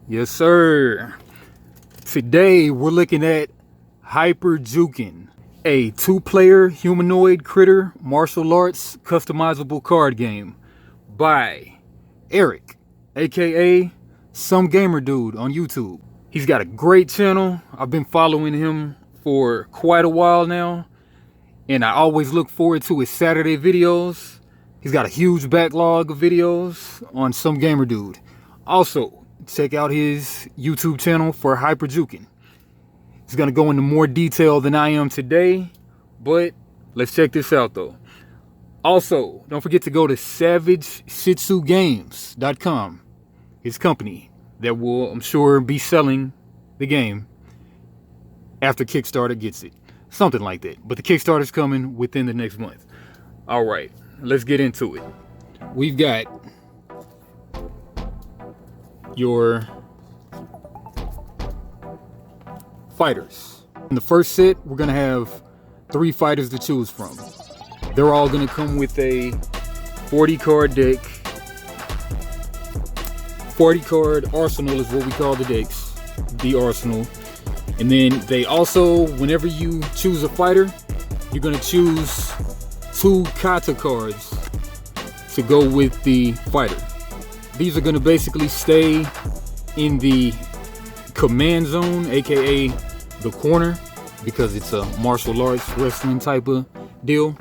Yes, sir. Today we're looking at Hyper Juken, a two-player humanoid critter martial arts customizable card game by Eric, aka Some Gamer Dude on YouTube. He's got a great channel. I've been following him for quite a while now, and I always look forward to his Saturday videos. He's got a huge backlog of videos on Some Gamer Dude. Also, check out his YouTube channel for Hyper Juken. He's gonna go into more detail than I am today, but let's check this out though. Also, don't forget to go to SavageShitsuGames.com, his company that will, I'm sure, be selling the game after Kickstarter gets it. Something like that. But the Kickstarter's coming within the next month. All right, let's get into it. We've got your fighters. In the first set, we're gonna have 3 fighters to choose from. They're all gonna come with a 40 card deck. 40 card arsenal is what we call the decks, the arsenal. And then they also, whenever you choose a fighter, you're gonna choose 2 kata cards to go with the fighter. These are gonna basically stay in the command zone, aka the corner, because it's a martial arts wrestling type of deal.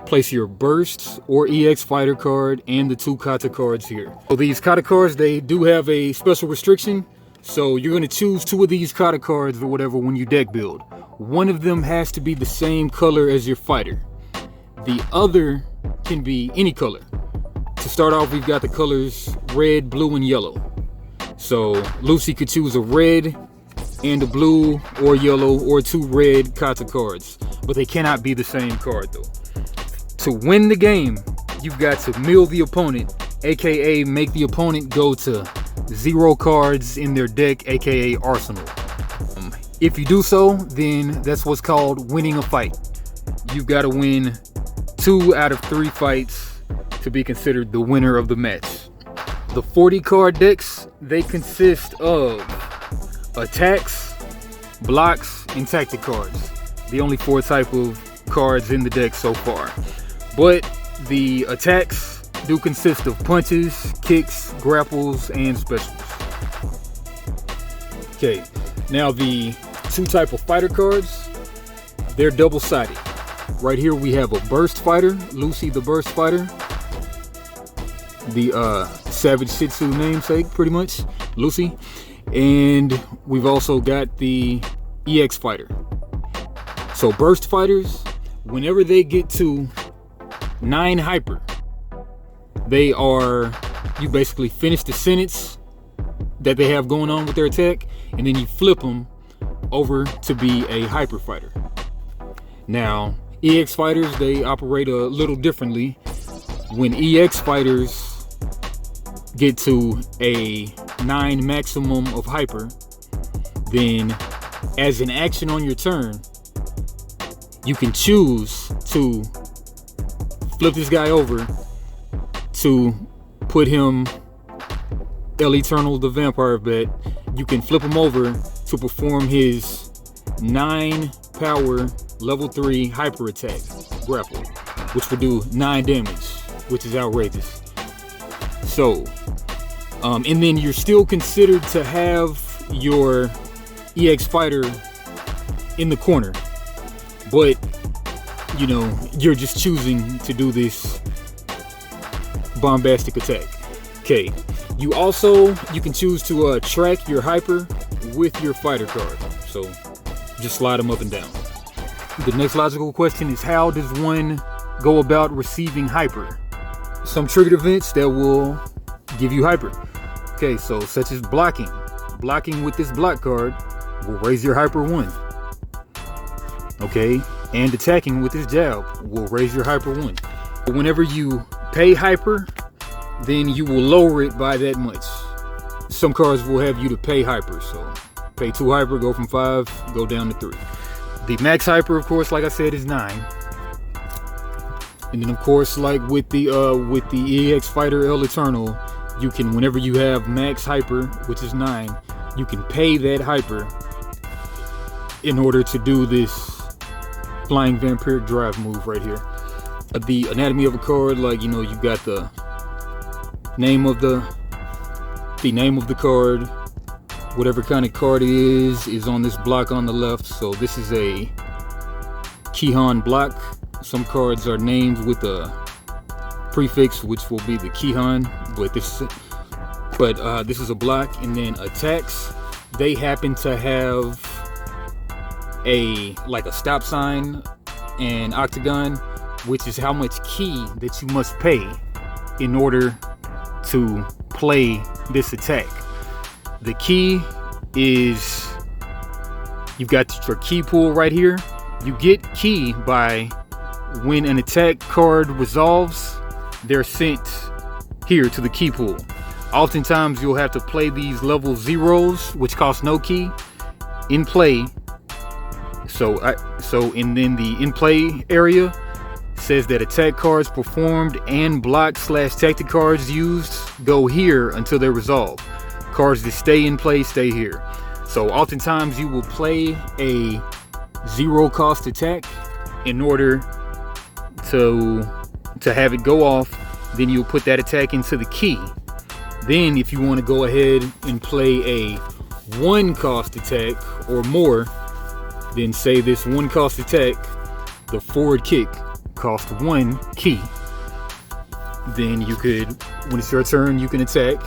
Place your bursts or EX fighter card and the 2 kata cards here. So these kata cards, they do have a special restriction. So you're gonna choose 2 of these kata cards or whatever when you deck build. One of them has to be the same color as your fighter. The other can be any color. To start off, we've got the colors red, blue, and yellow. So Lucy could choose a red and a blue or yellow or 2 red kata cards, but they cannot be the same card though. To win the game, you've got to mill the opponent, aka make the opponent go to 0 cards in their deck, aka arsenal. If you do so, then that's what's called winning a fight. You've got to win 2 out of 3 fights to be considered the winner of the match. The 40 card decks, they consist of attacks, blocks, and tactic cards. The only 4 type of cards in the deck so far. But the attacks do consist of punches, kicks, grapples, and specials. Okay, now the 2 type of fighter cards, they're double-sided. Right here we have a burst fighter, Lucy the burst fighter. The Savage Shih Tzu namesake, pretty much, Lucy. And we've also got the EX fighter. So burst fighters, whenever they get to 9 hyper, they are, you basically finish the sentence that they have going on with their attack, and then you flip them over to be a hyper fighter. Now, EX fighters, they operate a little differently. When EX fighters get to a 9 maximum of hyper, then as an action on your turn, you can choose to flip this guy over to put him El Eternal the Vampire bet. You can flip him over to perform his 9 power level 3 hyper attack grapple, which will do 9 damage, which is outrageous. So and then you're still considered to have your EX fighter in the corner, but you know, you're just choosing to do this bombastic attack. Okay, you can choose to track your hyper with your fighter card, so just slide them up and down. The next logical question is, how does one go about receiving hyper? Some triggered events that will give you hyper. Okay, so such as blocking. Blocking with this block card will raise your hyper 1. Okay, and attacking with this jab will raise your hyper 1. But whenever you pay hyper, then you will lower it by that much. Some cards will have you to pay hyper, so pay 2 hyper, go from 5, go down to 3. The max hyper, of course, like I said, is 9. And then of course, like with the EX fighter El Eternal, you can, whenever you have max hyper, which is 9, you can pay that hyper in order to do this flying vampiric drive move right here. The anatomy of a card, like, you know, you got the name of the card, whatever kind of card it is on this block on the left. So this is a Keyhon block. Some cards are named with a prefix, which will be the Keyhon, but this is a block. And then attacks, they happen to have a stop sign and octagon, which is how much key that you must pay in order to play this attack. The key is, you've got your key pool right here. You get key by when an attack card resolves, they're sent here to the key pool. Oftentimes you'll have to play these level 0s, which cost no key, in play. And then the in play area says that attack cards performed and block/tactic cards used go here until they're resolved. Cards that stay in play stay here. So oftentimes you will play a 0 cost attack in order to have it go off. Then you'll put that attack into the key. Then if you want to go ahead and play a 1 cost attack or more, then say this 1 cost attack, the forward kick, cost 1 key. Then you could, when it's your turn, you can attack,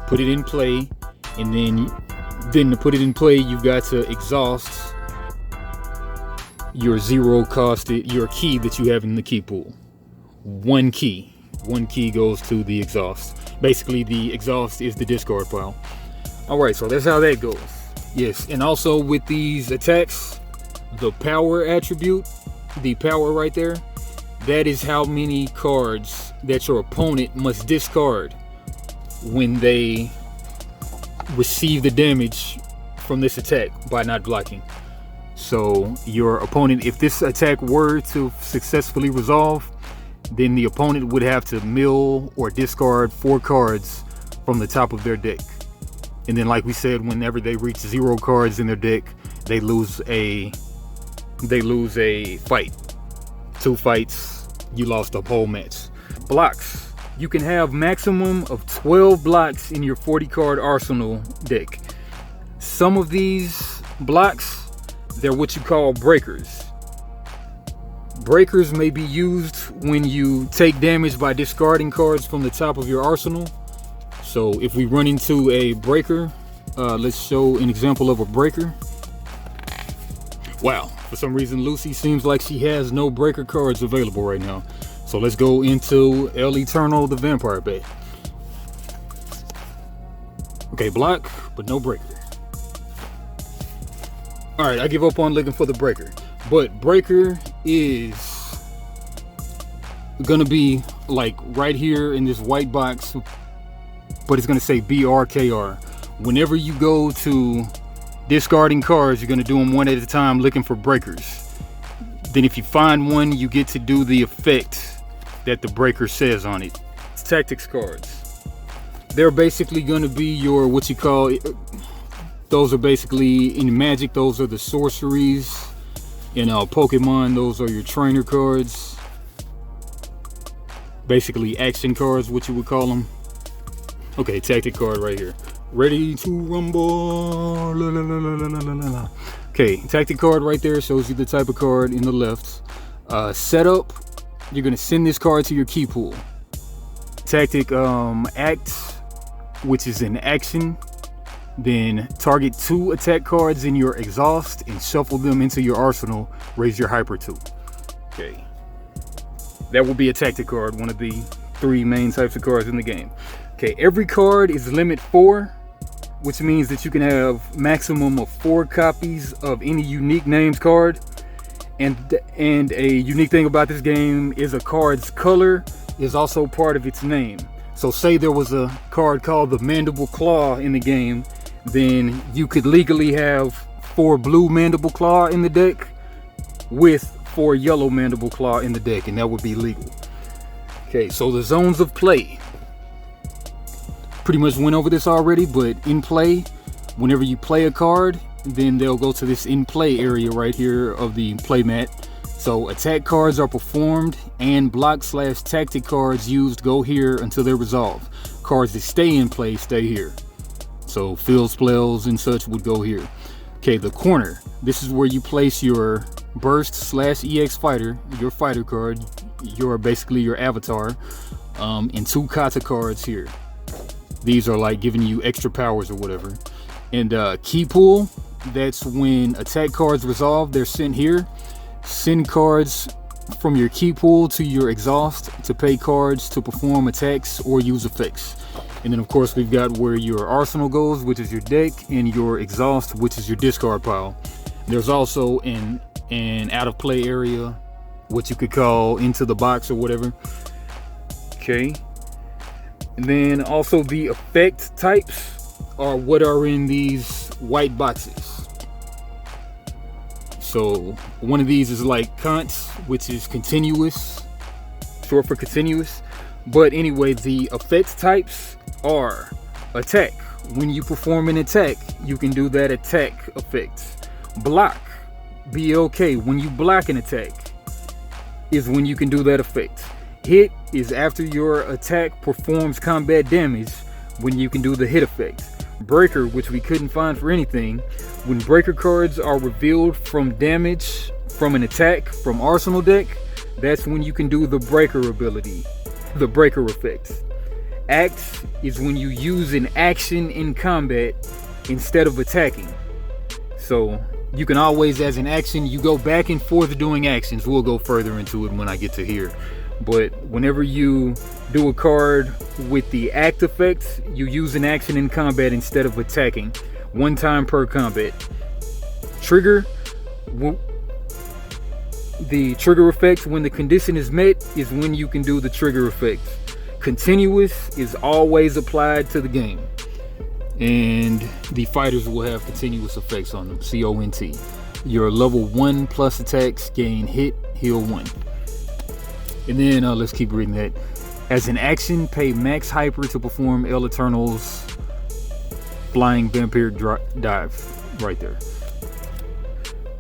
put it in play, and then to put it in play, you've got to exhaust your 0 costed, your key that you have in the key pool. 1 key. 1 key goes to the exhaust. Basically, the exhaust is the discard pile. Alright, so that's how that goes. Yes, and also with these attacks, the power attribute, the power right there, that is how many cards that your opponent must discard when they receive the damage from this attack by not blocking. So your opponent, if this attack were to successfully resolve, then the opponent would have to mill or discard 4 cards from the top of their deck. And then, like we said, whenever they reach 0 cards in their deck, they lose a fight. 2 fights, you lost a whole match. Blocks. You can have maximum of 12 blocks in your 40 card arsenal deck. Some of these blocks, they're what you call breakers. Breakers may be used when you take damage by discarding cards from the top of your arsenal. So if we run into a breaker, let's show an example of a breaker. Wow, for some reason Lucy seems like she has no breaker cards available right now. So let's go into El Eternal, the Vampire Bat. Okay, block, but no breaker. Alright, I give up on looking for the breaker. But breaker is gonna be like right here in this white box, but it's gonna say BRKR. Whenever you go to discarding cards, you're gonna do them one at a time looking for breakers. Then if you find one, you get to do the effect that the breaker says on it. It's tactics cards. They're basically gonna be your, what you call, those are basically, in Magic, those are the sorceries. In Pokemon, those are your trainer cards. Basically action cards, what you would call them. Okay, tactic card right here. Ready to rumble. La, la, la, la, la, la, la. Okay, tactic card right there shows you the type of card in the left. Setup, you're gonna send this card to your key pool. Tactic act, which is an action. Then target 2 attack cards in your exhaust and shuffle them into your arsenal. Raise your hyper 2. Okay, that will be a tactic card, one of the 3 main types of cards in the game. Okay, every card is limit 4, which means that you can have maximum of 4 copies of any unique named card. And a unique thing about this game is a card's color is also part of its name. So say there was a card called the Mandible Claw in the game, then you could legally have 4 blue Mandible Claw in the deck with 4 yellow Mandible Claw in the deck, and that would be legal. Okay, so the zones of play. pretty much went over this already, but in play, whenever you play a card, then they'll go to this in play area right here of the play mat. So attack cards are performed and block/tactic cards used go here until they're resolved. Cards that stay in play stay here. So field spells and such would go here. Okay, the corner. This is where you place your burst/EX fighter, your fighter card, basically your avatar, and 2 kata cards here. These are like giving you extra powers or whatever. And key pool, that's when attack cards resolve, they're sent here. Send cards from your key pool to your exhaust to pay cards to perform attacks or use effects. And then of course we've got where your arsenal goes, which is your deck, and your exhaust, which is your discard pile. There's also an out of play area, what you could call into the box or whatever. Okay. And then also the effect types are what are in these white boxes. So one of these is like cons, which is continuous, short for continuous. But anyway, the effect types are attack. When you perform an attack, you can do that attack effect. Block, BLK, when you block an attack is when you can do that effect. Hit is after your attack performs combat damage, when you can do the hit effect. Breaker, which we couldn't find for anything, when breaker cards are revealed from damage from an attack from arsenal deck, that's when you can do the breaker ability, the breaker effect. Act is when you use an action in combat instead of attacking. So you can always, as an action, you go back and forth doing actions. We'll go further into it when I get to here. But whenever you do a card with the act effect, you use an action in combat instead of attacking. 1 time per combat. Trigger. The trigger effect, when the condition is met, is when you can do the trigger effect. Continuous is always applied to the game. And the fighters will have continuous effects on them. CONT. Your level 1 plus attacks gain hit, heal 1. And then let's keep reading that. As an action, pay max hyper to perform El Eternal's flying vampire dive. Right there.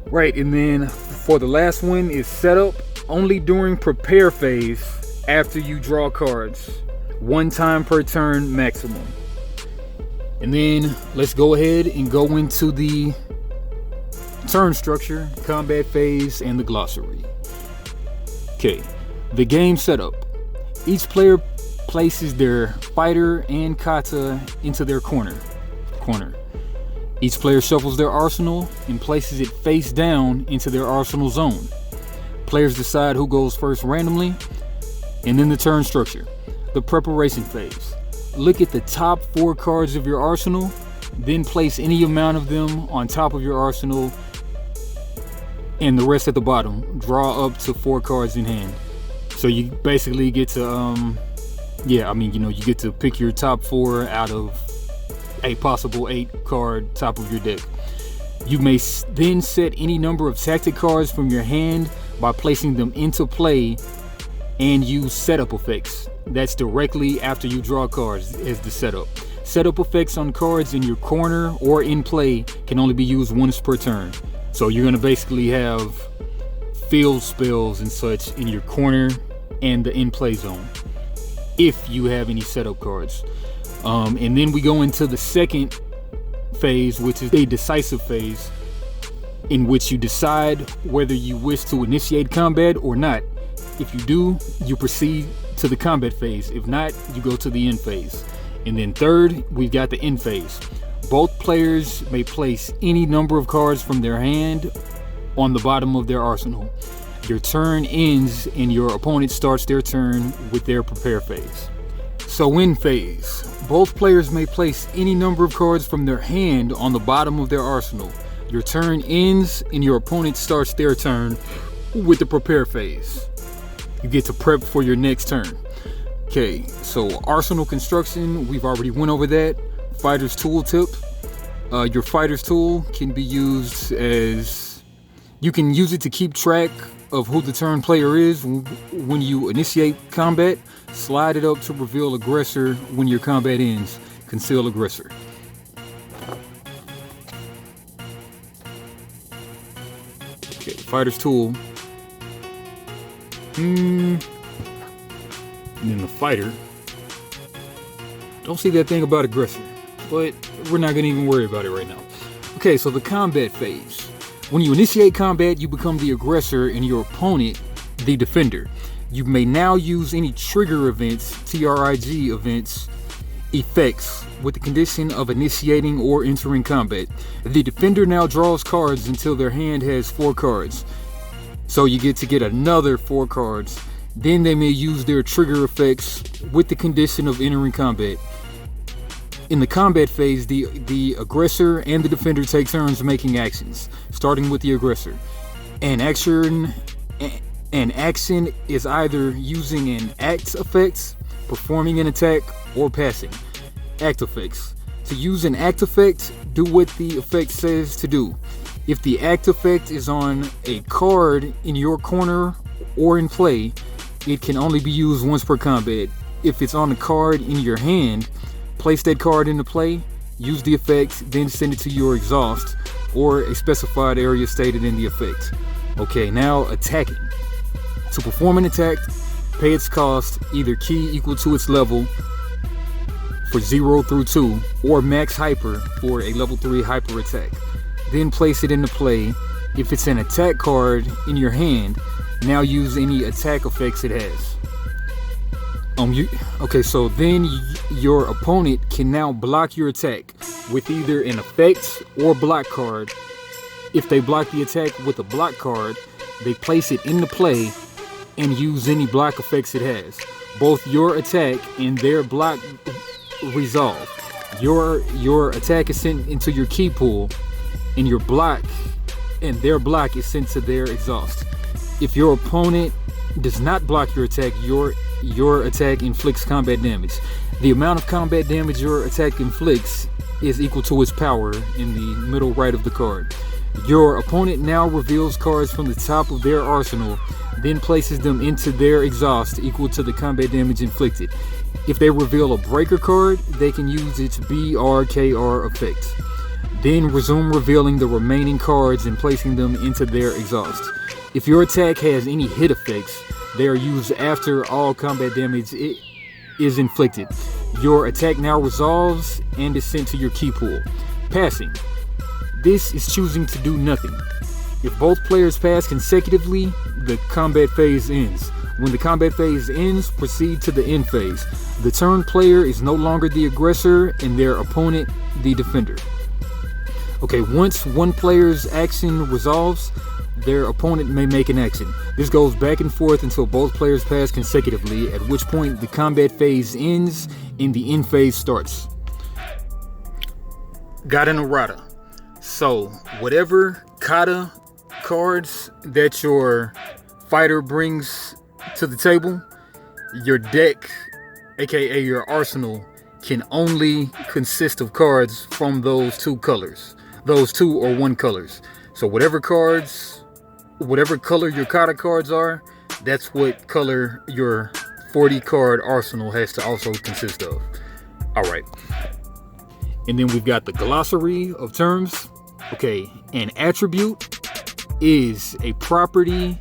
Right, and then for the last one is setup. Only during prepare phase after you draw cards. 1 time per turn maximum. And then let's go ahead and go into the turn structure, combat phase, and the glossary. Okay. The game setup. Each player places their fighter and kata into their corner. Each player shuffles their arsenal and places it face down into their arsenal zone. Players decide who goes first randomly. And then the turn structure. The preparation phase. Look at the top 4 cards of your arsenal, then place any amount of them on top of your arsenal and the rest at the bottom. Draw up to 4 cards in hand. So you basically get to, you get to pick your top 4 out of a possible 8 card top of your deck. You may then set any number of tactic cards from your hand by placing them into play and use setup effects. That's directly after you draw cards as the setup. Setup effects on cards in your corner or in play can only be used once per turn. So you're going to basically have field spells and such in your corner and the in-play zone, if you have any setup cards. And then we go into the second phase, which is a decisive phase, in which you decide whether you wish to initiate combat or not. If you do, you proceed to the combat phase. If not, you go to the end phase. And then third, we've got the end phase. Both players may place any number of cards from their hand on the bottom of their arsenal. Your turn ends and your opponent starts their turn with their prepare phase. So in phase, both players may place any number of cards from their hand on the bottom of their arsenal. Your turn ends and your opponent starts their turn with the prepare phase. You get to prep for your next turn. Okay, so arsenal construction, we've already went over that. Fighter's tool tip. Your fighter's tool can be used as, you can use it to keep track of who the turn player is when you initiate combat. Slide it up to reveal aggressor when your combat ends. Conceal Aggressor. Okay, Fighter's Tool. And then the Fighter. Don't see that thing about Aggressor, but we're not gonna even worry about it right now. Okay, so the combat phase. When you initiate combat, you become the aggressor and your opponent the defender. You may now use any trigger events, TRIG events, effects with the condition of initiating or entering combat. The defender now draws cards until their hand has 4 cards. So you get to get another 4 cards. Then they may use their trigger effects with the condition of entering combat. In the combat phase, the aggressor and the defender take turns making actions, starting with the aggressor. An action is either using an act effect, performing an attack, or passing. Act effects. To use an act effect, do what the effect says to do. If the act effect is on a card in your corner or in play, it can only be used once per combat. If it's on a card in your hand, place that card into play, use the effect, then send it to your exhaust or a specified area stated in the effect. Okay, now attacking. To perform an attack, pay its cost, either key equal to its level for 0 through 2, or max hyper for a level 3 hyper attack. Then place it into play. If it's an attack card in your hand, now use any attack effects it has. Okay, so then your opponent can now block your attack with either an effect or block card. If they block the attack with a block card, they place it into play and use any block effects it has. Both your attack and their block resolve. Your attack is sent into your key pool, and your block and their block is sent to their exhaust. If your opponent does not block your attack, your attack inflicts combat damage. The amount of combat damage your attack inflicts is equal to its power in the middle right of the card. Your opponent now reveals cards from the top of their arsenal, then places them into their exhaust equal to the combat damage inflicted. If they reveal a breaker card, they can use its BRKR effect. Then resume revealing the remaining cards and placing them into their exhaust. If your attack has any hit effects, they are used after all combat damage is inflicted. Your attack now resolves and is sent to your key pool. Passing. This is choosing to do nothing. If both players pass consecutively, the combat phase ends. When the combat phase ends, proceed to the end phase. The turn player is no longer the aggressor and their opponent the defender. Okay, once one player's action resolves, their opponent may make an action. This goes back and forth until both players pass consecutively, at which point the combat phase ends and the end phase starts. Got an errata. So, whatever kata cards that your fighter brings to the table, your deck, aka your arsenal, can only consist of cards from those 2 colors. Those 2 or 1 colors. So whatever color your kata cards are, that's what color your 40 card arsenal has to also consist of. Alright. And then we've got the Glossary of Terms. Okay, an attribute is a property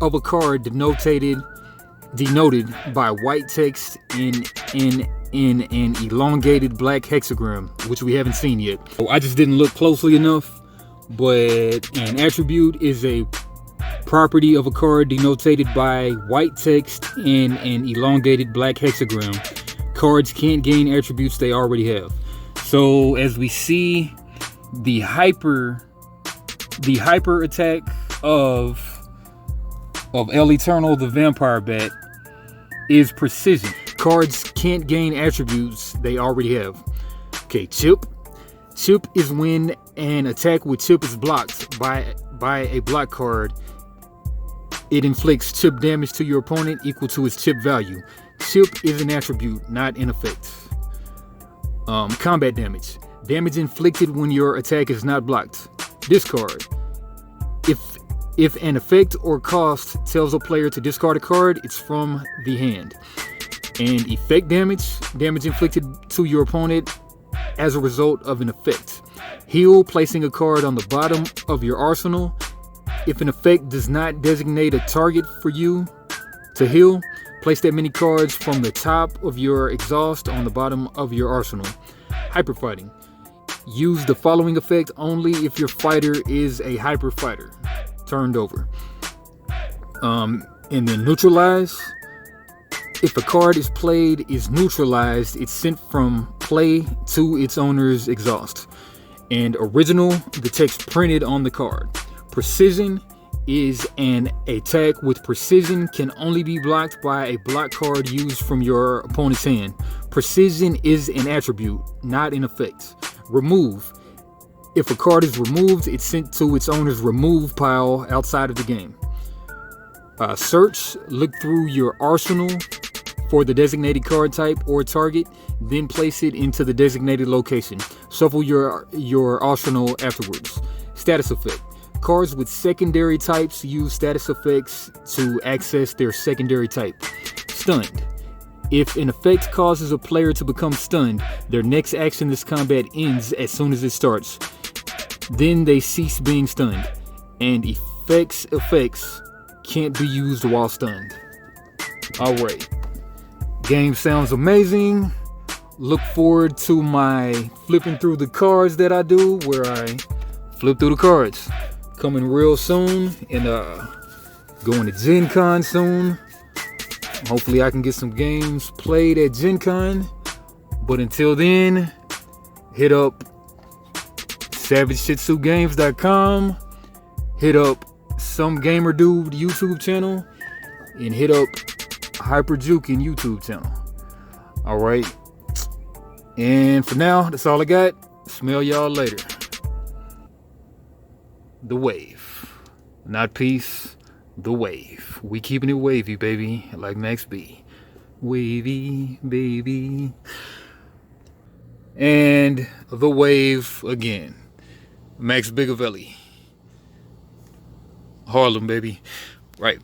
of a card denoted by white text in an elongated black hexagram, which we haven't seen yet. So I just didn't look closely enough, but an attribute is a property of a card denoted by white text in an elongated black hexagram. Cards can't gain attributes they already have. So as we see, the hyper attack of El Eternal, the Vampire Bat, is precision. Cards can't gain attributes they already have. Okay, chip. Chip is when an attack with chip is blocked by a block card. It inflicts chip damage to your opponent equal to its chip value. Chip is an attribute, not an effect. Combat damage. Damage inflicted when your attack is not blocked. Discard. If an effect or cost tells a player to discard a card, it's from the hand. And effect damage, damage inflicted to your opponent as a result of an effect. Heal, placing a card on the bottom of your arsenal. If an effect does not designate a target for you to heal, place that many cards from the top of your exhaust on the bottom of your arsenal. Hyper fighting. Use the following effect only if your fighter is a hyper fighter. Turned over. And then neutralize. If a card is played is neutralized, it's sent from play to its owner's exhaust. And original, the text printed on the card. Precision is an attack with precision, can only be blocked by a block card used from your opponent's hand. Precision is an attribute, not an effect. Remove. If a card is removed, it's sent to its owner's remove pile outside of the game. Search, look through your arsenal for the designated card type or target, then place it into the designated location. Shuffle your arsenal afterwards. Status effect. Cards with secondary types use status effects to access their secondary type. Stunned. If an effect causes a player to become stunned, their next action in this combat ends as soon as it starts. Then they cease being stunned. And effects can't be used while stunned. Alright. Game sounds amazing. Look forward to my flipping through the cards that I do, where I flip through the cards. Coming real soon, and going to Gen Con soon. Hopefully I can get some games played at Gen Con. But until then, hit up SavageShitsuGames.com. Hit up Some Gamer Dude YouTube channel. And hit up Hyper Juken YouTube channel. Alright. And for now, that's all I got. Smell y'all later. The wave. Not peace. The wave. We keeping it wavy, baby. Like Max B. Wavy, baby. And the wave again. Max Bigavelli. Harlem, baby. Right.